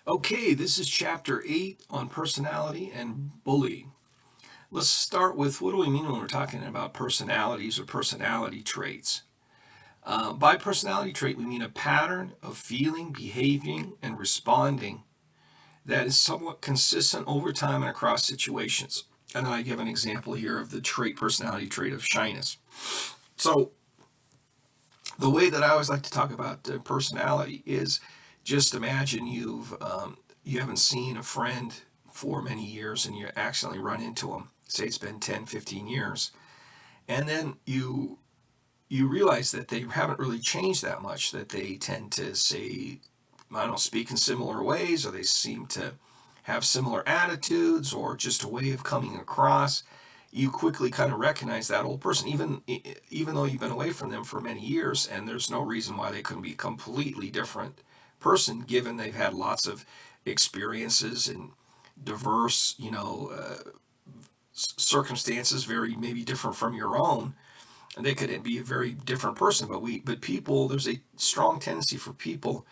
Okay, this is chapter 8 on personality and bullying. Let's start with what do we mean when we're talking about personalities or personality traits? By personality trait, we mean a pattern of feeling, behaving, and responding that is somewhat consistent over time and across situations. And then I give an example here of the personality trait of shyness. So, the way that I always like to talk about personality is just imagine you haven't seen a friend for many years and you accidentally run into them. Say it's been 10, 15 years. And then you realize that they haven't really changed that much, that they tend to say, I don't know, speak in similar ways, or they seem to have similar attitudes, or just a way of coming across. You quickly kind of recognize that old person, even though you've been away from them for many years, and there's no reason why they couldn't be a completely different person, given they've had lots of experiences and diverse, circumstances, very maybe different from your own, and they could be a very different person. But people, there's a strong tendency for people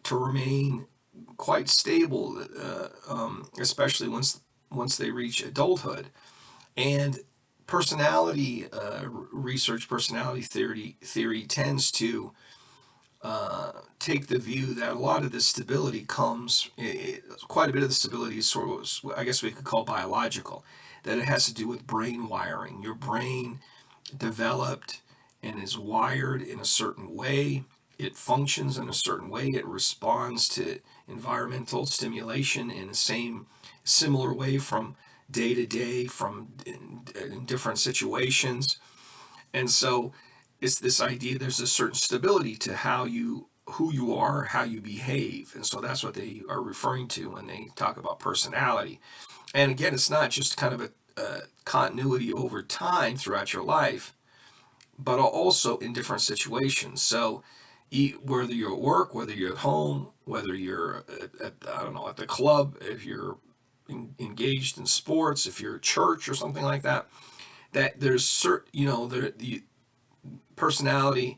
to remain quite stable, especially once they reach adulthood. And personality research, personality theory tends to take the view that a lot of the stability comes, quite a bit of the stability is sort of, I guess we could call biological, that it has to do with brain wiring. Your brain developed and is wired in a certain way. It functions in a certain way. It responds to environmental stimulation in the similar way from day to day, in different situations. And so it's this idea there's a certain stability to who you are, how you behave. And so that's what they are referring to when they talk about personality. And again, it's not just kind of a continuity over time throughout your life, but also in different situations. So whether you're at work, whether you're at home, whether you're I don't know, at the club, if you're engaged in sports, if you're at church or something like that, that there's certain, the personality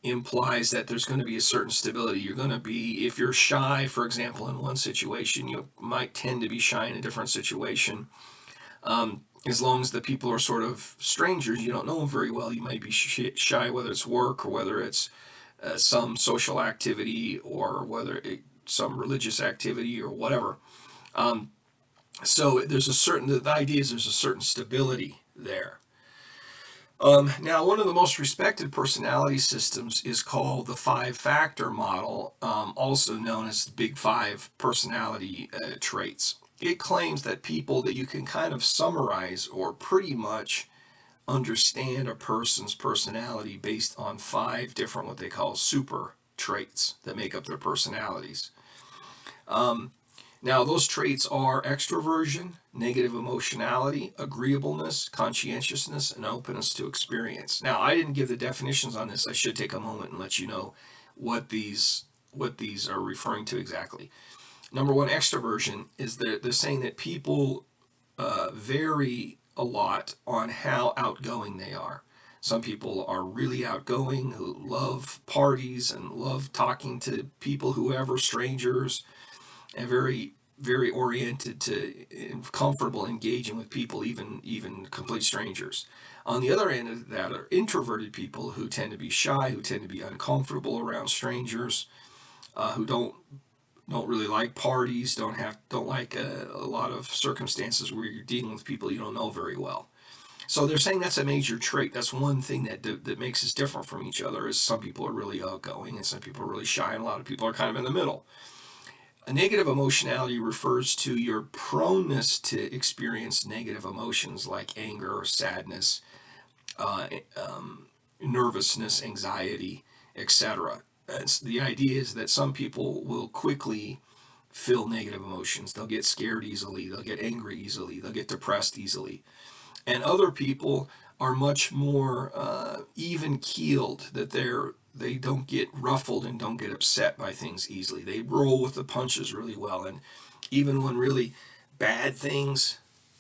implies that there's going to be a certain stability. You're going to be, if you're shy, for example, in one situation, you might tend to be shy in a different situation. As long as the people are sort of strangers, you don't know them very well, you might be shy, whether it's work or whether it's some social activity or some religious activity or whatever. So the idea is there's a certain stability there. Now, one of the most respected personality systems is called the five factor model, also known as the Big Five personality traits. It claims that that you can kind of summarize or pretty much understand a person's personality based on five different, what they call super traits that make up their personalities. Now, those traits are extroversion, negative emotionality, agreeableness, conscientiousness, and openness to experience. Now, I didn't give the definitions on this. I should take a moment and let you know what these are referring to exactly. Number one, extroversion is they're saying that people vary a lot on how outgoing they are. Some people are really outgoing who love parties and love talking to people, whoever, strangers, and very oriented to comfortable engaging with people, even complete strangers. On the other end of that are introverted people who tend to be shy, who tend to be uncomfortable around strangers, who don't really like parties, don't like a lot of circumstances where you're dealing with people you don't know very well. So they're saying that's a major trait. That's one thing that makes us different from each other. Is some people are really outgoing and some people are really shy, and a lot of people are kind of in the middle. A negative emotionality refers to your proneness to experience negative emotions like anger, sadness, uh, um, nervousness, anxiety, etc. The idea is that some people will quickly feel negative emotions. They'll get scared easily, they'll get angry easily, they'll get depressed easily. And other people are much more even keeled, that they don't get ruffled and don't get upset by things easily. They roll with the punches really well, and even when really bad things,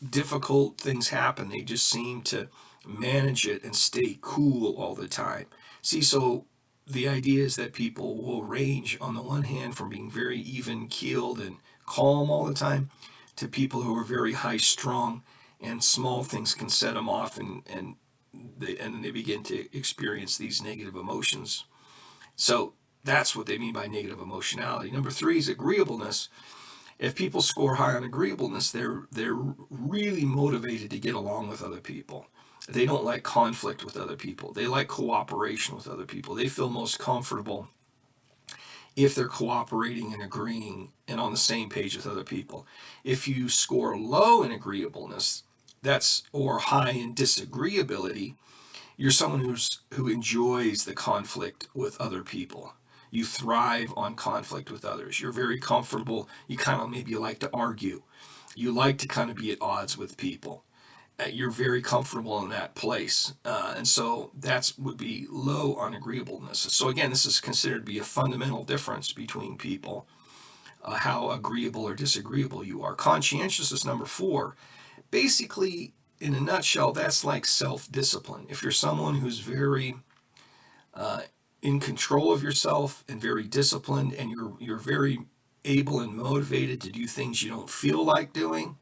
difficult things happen, they just seem to manage it and stay cool all the time. See, so the idea is that people will range on the one hand from being very even keeled and calm all the time to people who are very high strung, and small things can set them off, and they begin to experience these negative emotions. So that's what they mean by negative emotionality. Number three is agreeableness. If people score high on agreeableness, they're really motivated to get along with other people. They don't like conflict with other people. They like cooperation with other people. They feel most comfortable if they're cooperating and agreeing and on the same page with other people. If you score low in agreeableness, that's or high in disagreeability, you're someone who enjoys the conflict with other people. You thrive on conflict with others. You're very comfortable. You kind of maybe like to argue. You like to kind of be at odds with people. You're very comfortable in that place. And so that would be low on agreeableness. So again, this is considered to be a fundamental difference between people, how agreeable or disagreeable you are. Conscientiousness, number four. Basically, in a nutshell, that's like self-discipline. If you're someone who's very in control of yourself and very disciplined, and you're very able and motivated to do things you don't feel like doing,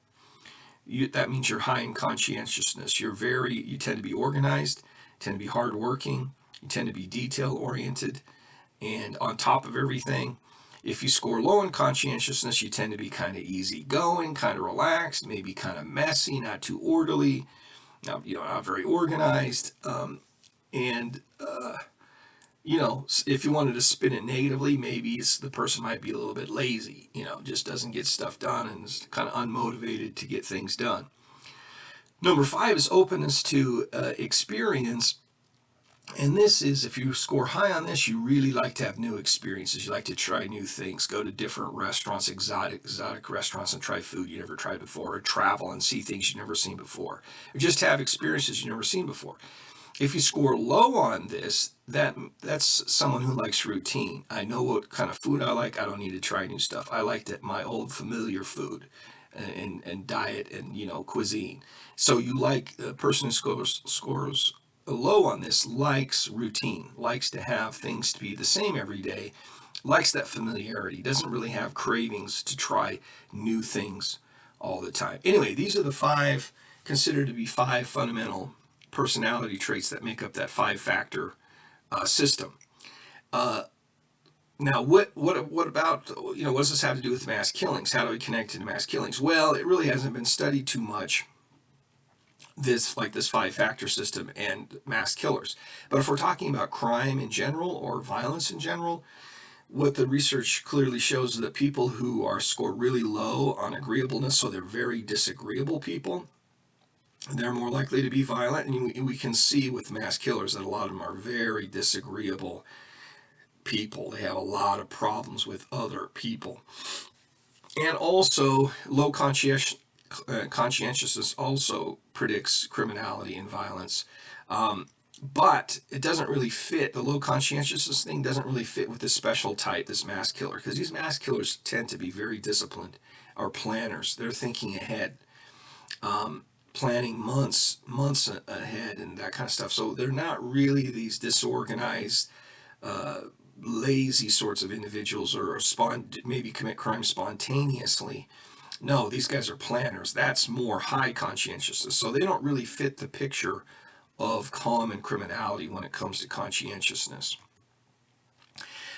that means you're high in conscientiousness. You tend to be organized, tend to be hardworking, you tend to be detail oriented, and on top of everything. If you score low in conscientiousness, you tend to be kind of easygoing, kind of relaxed, maybe kind of messy, not too orderly, not very organized, and if you wanted to spin it negatively, maybe the person might be a little bit lazy, just doesn't get stuff done and is kind of unmotivated to get things done. Number five is openness to experience. And this is, if you score high on this, you really like to have new experiences. You like to try new things, go to different restaurants, exotic restaurants, and try food you never tried before, or travel and see things you've never seen before, or just have experiences you've never seen before. If you score low on this, that's someone who likes routine. I know what kind of food I like. I don't need to try new stuff. I like my old familiar food and diet and cuisine. So you like a person who scores low on this likes routine, likes to have things to be the same every day, likes that familiarity, doesn't really have cravings to try new things all the time. Anyway, these are the five considered to be five fundamental personality traits that make up that five-factor system. Now, what about what does this have to do with mass killings? How do we connect it to mass killings? Well, it really hasn't been studied too much. This five-factor system and mass killers. But if we're talking about crime in general or violence in general, what the research clearly shows is that people who are scored really low on agreeableness, so they're very disagreeable people, they're more likely to be violent. And we can see with mass killers that a lot of them are very disagreeable people. They have a lot of problems with other people. And also, low conscientiousness also predicts criminality and violence. But it doesn't really fit. The low conscientiousness thing doesn't really fit with this special type, this mass killer, because these mass killers tend to be very disciplined, are planners. They're thinking ahead, planning months ahead, and that kind of stuff. So they're not really these disorganized, lazy sorts of individuals, or maybe commit crime spontaneously. No, these guys are planners. That's more high conscientiousness. So they don't really fit the picture of common criminality when it comes to conscientiousness.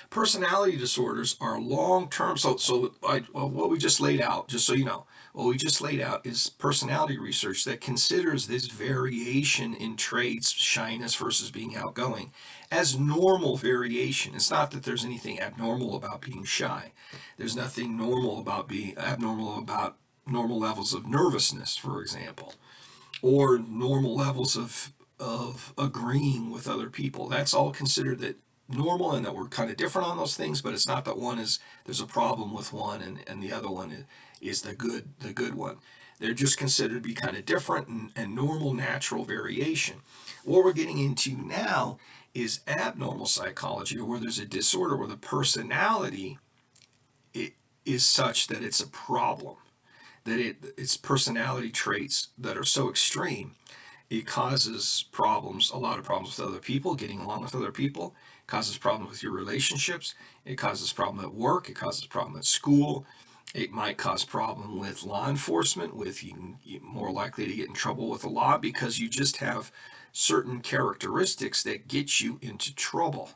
Personality disorders are long-term. What we just laid out, just so you know, what we just laid out is personality research that considers this variation in traits, shyness versus being outgoing, as normal variation. It's not that there's anything abnormal about being shy. There's nothing normal about being abnormal about normal levels of nervousness, for example, or normal levels of agreeing with other people. That's all considered that normal, and that we're kind of different on those things, but it's not that there's a problem with one and the other one is the good one. They're just considered to be kind of different and normal, natural variation. What we're getting into now is abnormal psychology, or where there's a disorder where the personality is such that it's a problem, that it's personality traits that are so extreme it causes problems, a lot of problems with other people, getting along with other people. It causes problems with your relationships. It causes problem at work. It causes problem at school. It might cause problem with law enforcement, with you're more likely to get in trouble with the law because you just have certain characteristics that get you into trouble.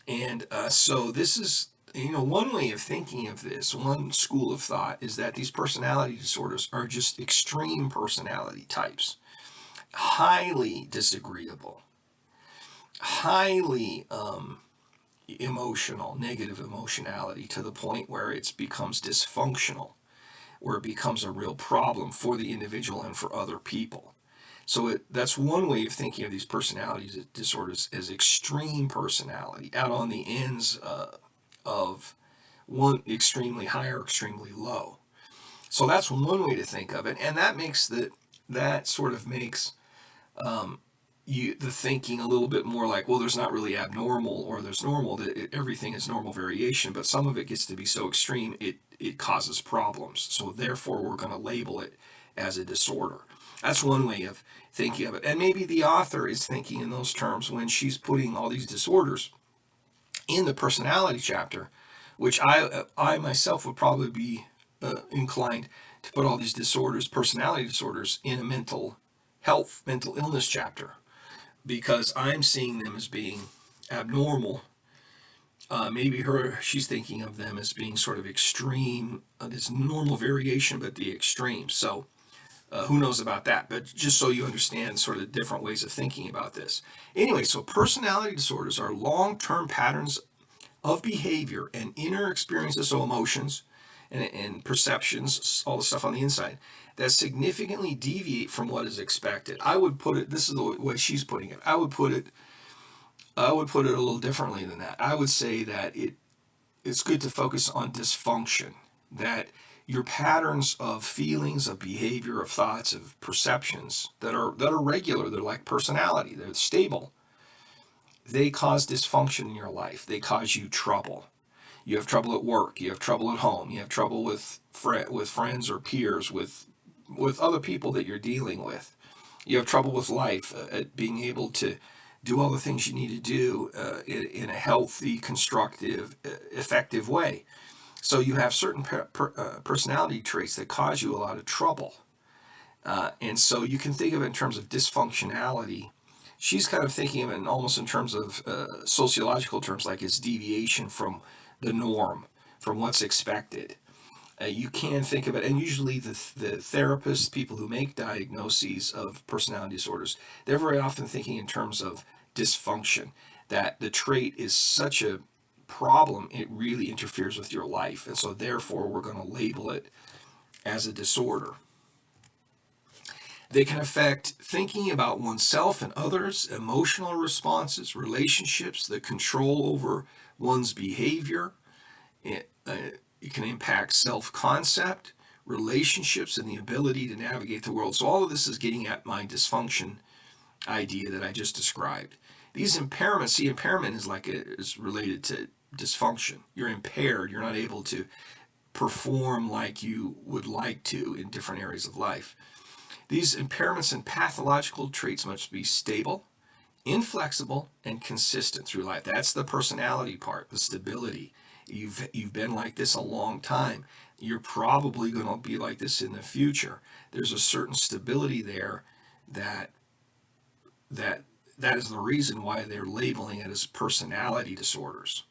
And so this is, one way of thinking of this, one school of thought is that these personality disorders are just extreme personality types, highly disagreeable, highly emotional, negative emotionality to the point where it becomes dysfunctional, where it becomes a real problem for the individual and for other people. So that's one way of thinking of these personality disorders as extreme personality, out on the ends of one extremely high or extremely low. So that's one way to think of it, and that sort of makes the thinking a little bit more like, well, there's not really abnormal or there's normal, that everything is normal variation, but some of it gets to be so extreme it causes problems. So therefore we're going to label it as a disorder. That's one way of thinking of it. And maybe the author is thinking in those terms when she's putting all these disorders in the personality chapter, which I myself would probably be inclined to put all these disorders, personality disorders, in a mental health, mental illness chapter, because I'm seeing them as being abnormal. Maybe she's thinking of them as being sort of extreme, this normal variation, but the extreme. So who knows about that? But just so you understand sort of different ways of thinking about this. Anyway, so personality disorders are long-term patterns of behavior and inner experiences, so emotions and perceptions, all the stuff on the inside, that significantly deviate from what is expected. I would put it, this is the way she's putting it, I would put it a little differently than that. I would say that it's good to focus on dysfunction, that your patterns of feelings, of behavior, of thoughts, of perceptions that are regular, they're like personality, they're stable, they cause dysfunction in your life. They cause you trouble. You have trouble at work. You have trouble at home. You have trouble with friends or peers, with other people that you're dealing with. You have trouble with life, at being able to do all the things you need to do in a healthy, constructive, effective way. So you have certain personality traits that cause you a lot of trouble. And so you can think of it in terms of dysfunctionality. She's kind of thinking of it almost in terms of sociological terms, like it's deviation from the norm, from what's expected. You can think of it, and usually the therapists, people who make diagnoses of personality disorders, they're very often thinking in terms of dysfunction, that the trait is such a problem, it really interferes with your life, and so therefore we're going to label it as a disorder. They can affect thinking about oneself and others, emotional responses, relationships, the control over one's behavior. It can impact self-concept, relationships, and the ability to navigate the world. So all of this is getting at my dysfunction idea that I just described. These impairments, see, impairment is related to dysfunction. You're impaired. You're not able to perform like you would like to in different areas of life. These impairments and pathological traits must be stable, inflexible, and consistent through life. That's the personality part, the stability. You've been like this a long time. You're probably going to be like this in the future. There's a certain stability there that is the reason why they're labeling it as personality disorders.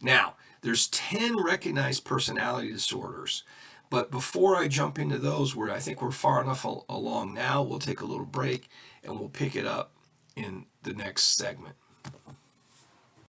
Now, there's 10 recognized personality disorders. But before I jump into those, where I think we're far enough along now, we'll take a little break and we'll pick it up in the next segment.